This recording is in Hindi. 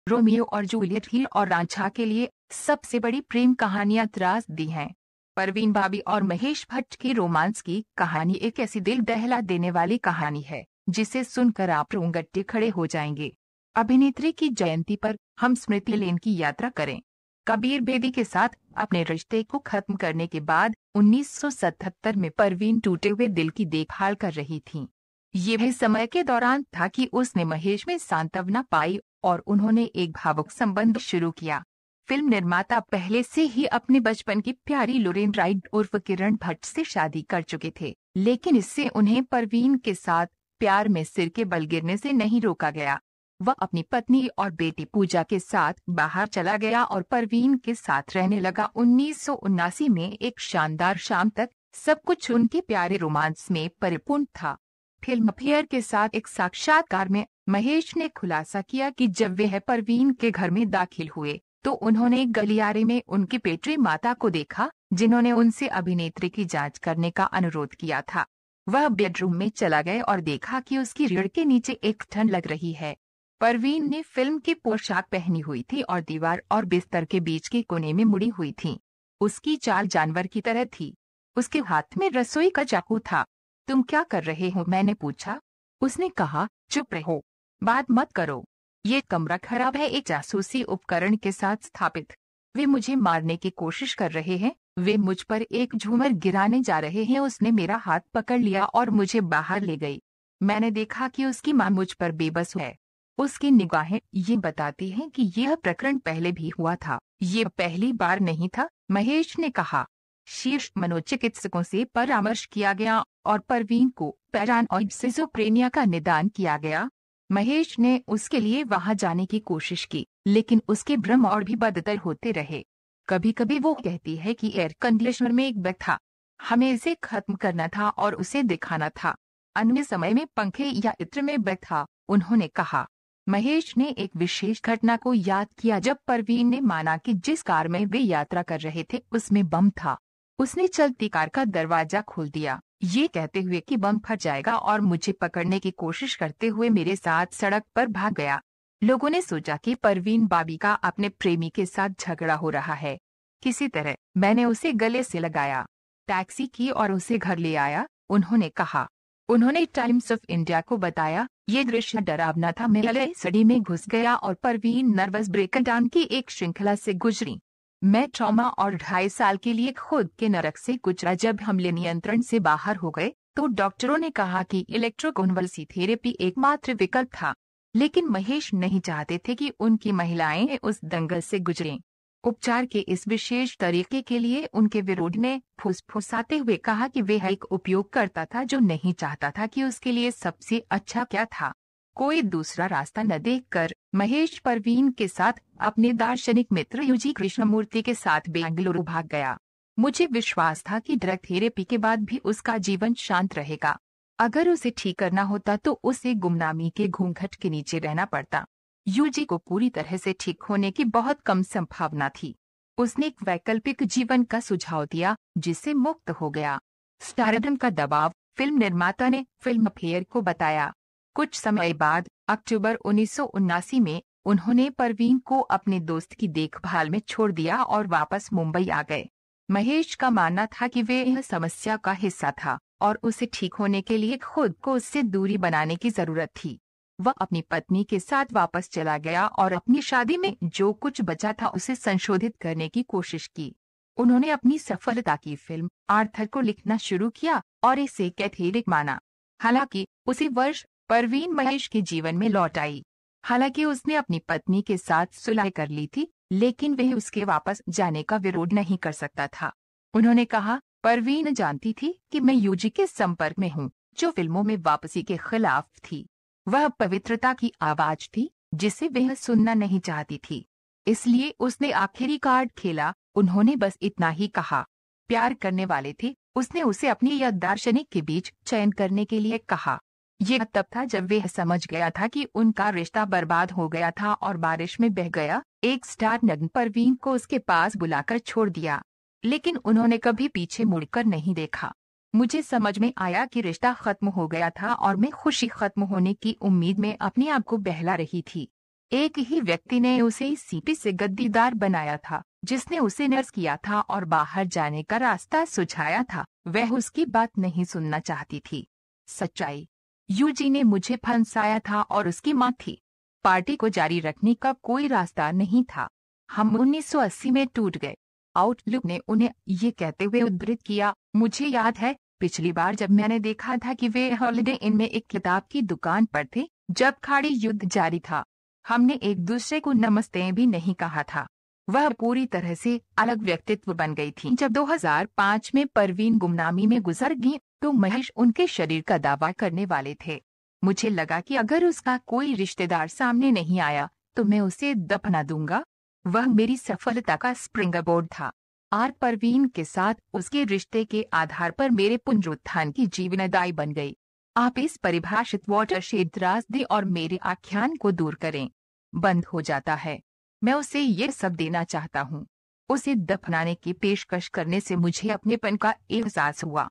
रोमियो और जूलियट हीर और रांझा के लिए सबसे बड़ी प्रेम कहानियां त्रासदी हैं। परवीन बाबी और महेश भट्ट की रोमांस की कहानी एक ऐसी दिल दहला देने वाली कहानी है जिसे सुनकर आप रोंगटे खड़े हो जाएंगे। अभिनेत्री की जयंती पर हम स्मृति लेन की यात्रा करें। कबीर बेदी के साथ अपने रिश्ते को खत्म करने के बाद 1977 में परवीन टूटे हुए दिल की देखभाल कर रही थीं। ये भी समय के दौरान था कि उसने महेश में सांत्वना पाई और उन्होंने एक भावुक संबंध शुरू किया। फिल्म निर्माता पहले से ही अपने बचपन की प्यारी लोरेन राइड उर्फ किरण भट्ट से शादी कर चुके थे, लेकिन इससे उन्हें परवीन के साथ प्यार में सिर के बल गिरने से नहीं रोका गया। वह अपनी पत्नी और बेटी पूजा के साथ बाहर चला गया और परवीन के साथ रहने लगा। 1979 में एक शानदार शाम तक सब कुछ उनके प्यारे रोमांस में परिपूर्ण था। फिल्म फेयर के साथ एक साक्षात्कार में महेश ने खुलासा किया कि जब वह परवीन के घर में दाखिल हुए तो उन्होंने गलियारे में उनकी पेटरी माता को देखा, जिन्होंने उनसे अभिनेत्री की जांच करने का अनुरोध किया था। वह बेडरूम में चला गया और देखा कि उसकी रीढ़ के नीचे एक ठन लग रही है। परवीन ने फिल्म की पोशाक पहनी हुई थी और दीवार और बिस्तर के बीच के कोने में मुड़ी हुई थी। उसकी चाल जानवर की तरह थी। उसके हाथ में रसोई का चाकू था। तुम क्या कर रहे हो, मैंने पूछा। उसने कहा, चुप रहो, बात मत करो। ये कमरा खराब है, एक जासूसी उपकरण के साथ स्थापित। वे मुझे मारने की कोशिश कर रहे हैं। वे मुझ पर एक झूमर गिराने जा रहे हैं। उसने मेरा हाथ पकड़ लिया और मुझे बाहर ले गई। मैंने देखा कि उसकी मां मुझ पर बेबस है। उसकी निगाहें ये बताती हैं कि यह प्रकरण पहले भी हुआ था। ये पहली बार नहीं था, महेश ने कहा। शीर्ष मनोचिकित्सकों से परामर्श किया गया और परवीन को पैरानॉइड सिजोफ्रेनिया का निदान किया गया। महेश ने उसके लिए वहां जाने की कोशिश की, लेकिन उसके भ्रम और भी बदतर होते रहे। कभी कभी वो कहती है कि एयर कंडीशनर में एक बग था, हमें इसे खत्म करना था और उसे दिखाना था। अन्य समय में पंखे या इत्र में बग था, उन्होंने कहा। महेश ने एक विशेष घटना को याद किया जब परवीन ने माना कि जिस कार में वे यात्रा कर रहे थे उसमें बम था। उसने चलती कार का दरवाजा खोल दिया, ये कहते हुए कि बम फट जाएगा, और मुझे पकड़ने की कोशिश करते हुए मेरे साथ सड़क पर भाग गया। लोगों ने सोचा कि परवीन बाबी का अपने प्रेमी के साथ झगड़ा हो रहा है। किसी तरह मैंने उसे गले से लगाया, टैक्सी की और उसे घर ले आया, उन्होंने कहा। उन्होंने टाइम्स ऑफ इंडिया को बताया, ये दृश्य डरावना था। मैं गले सड़ी में घुस गया और परवीन नर्वस ब्रेकडाउन की एक श्रृंखला से गुजरी। मैं ट्रॉमा और 2.5 साल के लिए खुद के नरक से गुजरा। जब हमले नियंत्रण से बाहर हो गए तो डॉक्टरों ने कहा कि इलेक्ट्रोकन्वल्सिव थेरेपी एकमात्र विकल्प था, लेकिन महेश नहीं चाहते थे कि उनकी महिलाएं उस दंगल से गुजरें। उपचार के इस विशेष तरीके के लिए उनके विरोध ने फुसफुसाते हुए कहा कि वह एक उपयोगकर्ता था जो नहीं चाहता था कि उसके लिए सबसे अच्छा क्या था। कोई दूसरा रास्ता न देखकर महेश परवीन के साथ अपने दार्शनिक मित्र यूजी कृष्णमूर्ति के साथ बेंगलुरु भाग गया। मुझे विश्वास था कि ड्रग थेरेपी के बाद भी उसका जीवन शांत रहेगा। अगर उसे ठीक करना होता तो उसे गुमनामी के घूंघट के नीचे रहना पड़ता। यूजी को पूरी तरह से ठीक होने की बहुत कम संभावना थी। उसने एक वैकल्पिक जीवन का सुझाव दिया जिससे मुक्त हो गया। स्टारडम का दबाव, फिल्म निर्माता ने फिल्म फेयर को बताया। कुछ समय बाद अक्टूबर 1979 में उन्होंने परवीन को अपने दोस्त की देखभाल में छोड़ दिया और वापस मुंबई आ गए। महेश का मानना था कि वे यह समस्या का हिस्सा था और उसे ठीक होने के लिए खुद को उससे दूरी बनाने की जरूरत थी। वह अपनी पत्नी के साथ वापस चला गया और अपनी शादी में जो कुछ बचा था उसे संशोधित करने की कोशिश की। उन्होंने अपनी सफलता की फिल्म आर्थर को लिखना शुरू किया और इसे कैथोलिक माना। हालांकि उसी वर्ष परवीन महेश के जीवन में लौट आई। हालांकि उसने अपनी पत्नी के साथ सुलह कर ली थी, लेकिन वह उसके वापस जाने का विरोध नहीं कर सकता था। उन्होंने कहा, परवीन जानती थी कि मैं यूजी के संपर्क में हूँ, जो फिल्मों में वापसी के खिलाफ थी। वह पवित्रता की आवाज थी जिसे वह सुनना नहीं चाहती थी। इसलिए उसने आखिरी कार्ड खेला। उन्होंने बस इतना ही कहा। प्यार करने वाले थे। उसने उसे अपनी या दार्शनिक के बीच चयन करने के लिए कहा। यह तब था जब वह समझ गया था कि उनका रिश्ता बर्बाद हो गया था और बारिश में बह गया। एक स्टार नग्न परवीन को उसके पास बुलाकर छोड़ दिया, लेकिन उन्होंने कभी पीछे मुड़कर नहीं देखा। मुझे समझ में आया कि रिश्ता खत्म हो गया था और मैं खुशी खत्म होने की उम्मीद में अपने आप को बहला रही थी। एक ही व्यक्ति ने उसे इस सीपी से गद्दीदार बनाया था, जिसने उसे नर्स किया था और बाहर जाने का रास्ता सुझाया था। वह उसकी बात नहीं सुनना चाहती थी। सच्चाई, यूजी ने मुझे फंसाया था और उसकी मां थी। पार्टी को जारी रखने का कोई रास्ता नहीं था। हम 1980 में टूट गए। आउटलुक ने उन्हें ये कहते हुए उद्धृत किया, मुझे याद है पिछली बार जब मैंने देखा था कि वे हॉलिडे इन में एक किताब की दुकान पर थे, जब खाड़ी युद्ध जारी था। हमने एक दूसरे को नमस्ते भी नहीं कहा था। वह पूरी तरह से अलग व्यक्तित्व बन गई थी। जब 2005 में परवीन गुमनामी में गुजर गई तो महेश उनके शरीर का दावा करने वाले थे। मुझे लगा कि अगर उसका कोई रिश्तेदार सामने नहीं आया तो मैं उसे दफना दूंगा। वह मेरी सफलता का स्प्रिंगबोर्ड था। आर परवीन के साथ उसके रिश्ते के आधार पर मेरे पुनरुत्थान की जीवनदायी बन गई। आप इस परिभाषित वाटरशेड त्रासदी और मेरे आख्यान को दूर करें। बंद हो जाता है। मैं उसे ये सब देना चाहता हूँ। उसे दफनाने की पेशकश करने से मुझे अपनेपन का एहसास हुआ।